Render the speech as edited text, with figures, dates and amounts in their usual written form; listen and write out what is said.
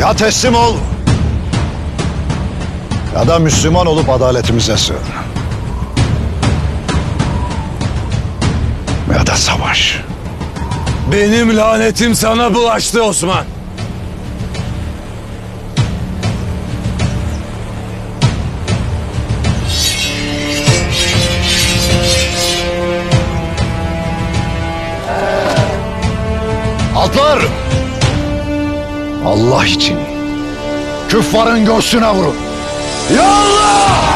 Ya teslim ol, ya da Müslüman olup adaletimize sığın. Ya da savaş. Benim lanetim sana bulaştı Osman. Atlar! Allah için küffarın göğsüne vurun. Ya Allah!